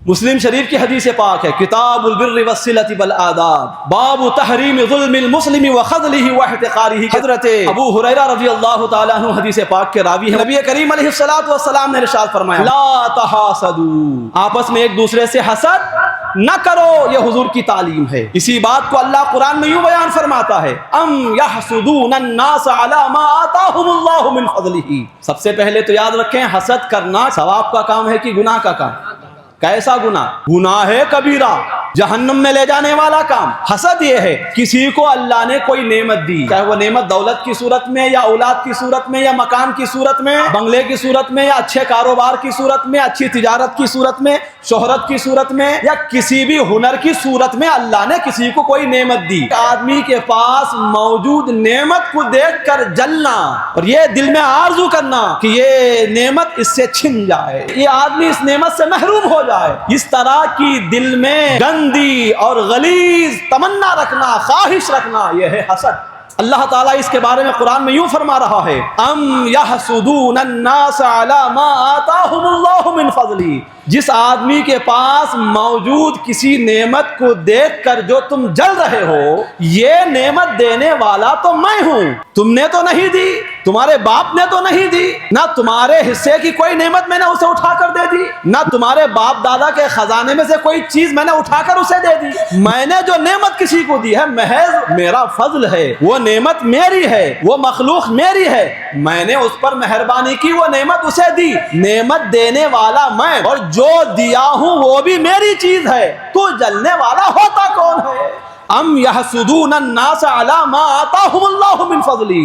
مسلم شریف کی حدیث پاک ہے، کتاب البر والصلۃ والآداب، باب تحریم ظلم المسلم وخذلہ واحتقارہ۔ حضرت ابو ہریرہ رضی اللہ تعالیٰ عنہ حدیث پاک کے راوی ہیں۔ نبی کریم علیہ الصلوۃ والسلام نے ارشاد فرمایا لا تحاسدوا، آپس میں ایک دوسرے سے حسد نہ کرو، یہ حضور کی تعلیم ہے۔ اسی بات کو اللہ قرآن میں یوں بیان فرماتا ہے ام یحسدون الناس علی ما آتاہم اللہ من فضلہ۔ سب سے پہلے تو یاد رکھیں حسد کرنا ثواب کا کام ہے کہ گناہ کا کام؟ کیسا گناہ؟ گناہ ہے کبیرہ، جہنم میں لے جانے والا کام۔ حسد یہ ہے کسی کو اللہ نے کوئی نعمت دی، چاہے وہ نعمت دولت کی صورت میں یا اولاد کی صورت میں یا مکان کی صورت میں، بنگلے کی صورت میں یا اچھے کاروبار کی صورت میں، اچھی تجارت کی صورت میں، شہرت کی صورت میں، یا کسی بھی ہنر کی صورت میں اللہ نے کسی کو کوئی نعمت دی۔ آدمی کے پاس موجود نعمت کو دیکھ کر جلنا اور یہ دل میں آرزو کرنا کہ یہ نعمت اس سے چھن جائے، یہ آدمی اس نعمت سے محروم ہو جائے، اس طرح کی دل میں گندی اور غلیظ تمنا رکھنا، خواہش رکھنا، یہ ہے حسد۔ اللہ تعالیٰ اس کے بارے میں قرآن میں یوں فرما رہا ہے ام یحسدون الناس علی ما آتاہم اللہ من فضلہ، جس آدمی کے پاس موجود کسی نعمت کو دیکھ کر جو تم جل رہے ہو، یہ نعمت دینے والا تو میں ہوں، تم نے تو نہیں دی، تمہارے باپ نے تو نہیں دی، نہ تمہارے حصے کی کوئی نعمت میں نے اسے اٹھا کر دے دی، نہ تمہارے باپ دادا کے خزانے میں سے کوئی چیز میں نے اٹھا کر اسے دے دی۔ میں نے جو نعمت کسی کو دی ہے محض میرا فضل ہے، وہ نعمت میری ہے، وہ مخلوق میری ہے، میں نے اس پر مہربانی کی، وہ نعمت اسے دی، نعمت دینے والا میں، اور جو دیا ہوں وہ بھی میری چیز ہے، تو جلنے والا ہوتا کون ہے؟ ام یحسدون الناس علی ما آتاہم اللہ من فضلہ،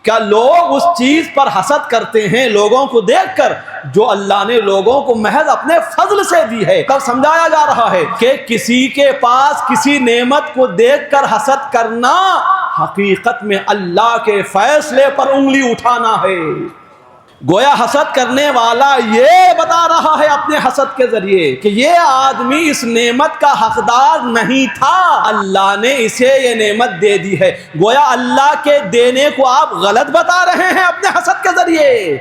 کیا لوگ اس چیز پر حسد کرتے ہیں لوگوں کو دیکھ کر جو اللہ نے لوگوں کو محض اپنے فضل سے دی ہے؟ تب سمجھایا جا رہا ہے کہ کسی کے پاس کسی نعمت کو دیکھ کر حسد کرنا حقیقت میں اللہ کے فیصلے پر انگلی اٹھانا ہے۔ گویا حسد کرنے والا یہ بتا رہا ہے اپنے حسد کے ذریعے کہ یہ آدمی اس نعمت کا حقدار نہیں تھا، اللہ نے اسے یہ نعمت دے دی ہے۔ گویا اللہ کے دینے کو آپ غلط بتا رہے ہیں اپنے حسد کے ذریعے۔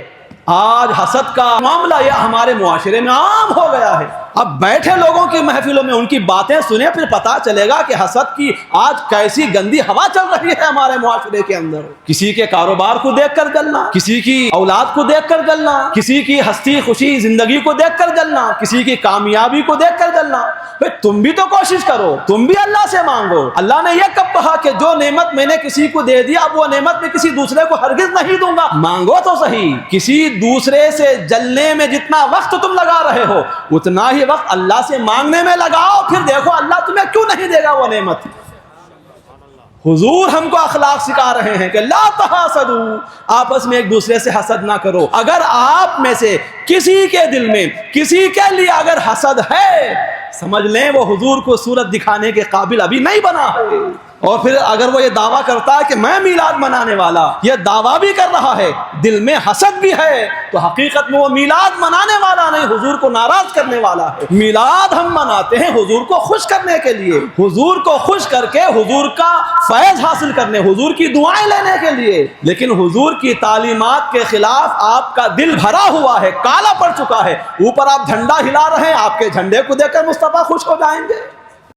آج حسد کا معاملہ یہ ہمارے معاشرے میں عام ہو گیا ہے۔ اب بیٹھے لوگوں کی محفلوں میں ان کی باتیں سنیں، پھر پتا چلے گا کہ حسد کی آج کیسی گندی ہوا چل رہی ہے ہمارے معاشرے کے اندر۔ کسی کے کاروبار کو دیکھ کر جلنا، کسی کی اولاد کو دیکھ کر جلنا، کسی کی ہستی خوشی زندگی کو دیکھ کر جلنا، کسی کی کامیابی کو دیکھ کر جلنا۔ تم بھی تو کوشش کرو، تم بھی اللہ سے مانگو۔ اللہ نے یہ کب کہا کہ جو نعمت میں نے کسی کو دے دی اب وہ نعمت میں کسی دوسرے کو ہرگز نہیں دوں گا؟ مانگو تو صحیح۔ کسی دوسرے سے جلنے میں جتنا وقت تم لگا رہے ہو اتنا ہی وقت اللہ سے مانگنے میں لگاؤ، پھر دیکھو اللہ تمہیں کیوں نہیں دے گا وہ نعمت۔ حضور ہم کو اخلاق سکھا رہے ہیں کہ لا تحاسدوا، آپس میں ایک دوسرے سے حسد نہ کرو۔ اگر آپ میں سے کسی کے دل میں کسی کے لیے اگر حسد ہے، سمجھ لیں وہ حضور کو صورت دکھانے کے قابل ابھی نہیں بنا ہے۔ اور پھر اگر وہ یہ دعویٰ کرتا ہے کہ میں میلاد منانے والا، یہ دعویٰ بھی کر رہا ہے، دل میں حسد بھی ہے، تو حقیقت میں وہ میلاد منانے والا نہیں، حضور کو ناراض کرنے والا ہے۔ میلاد ہم مناتے ہیں حضور کو خوش کرنے کے لیے، حضور کو خوش کر کے حضور کا فیض حاصل کرنے، حضور کی دعائیں لینے کے لیے، لیکن حضور کی تعلیمات کے خلاف آپ کا دل بھرا ہوا ہے، کالا پڑ چکا ہے، اوپر آپ جھنڈا ہلا رہے ہیں، آپ کے جھنڈے کو دیکھ کر مصطفیٰ خوش ہو جائیں گے؟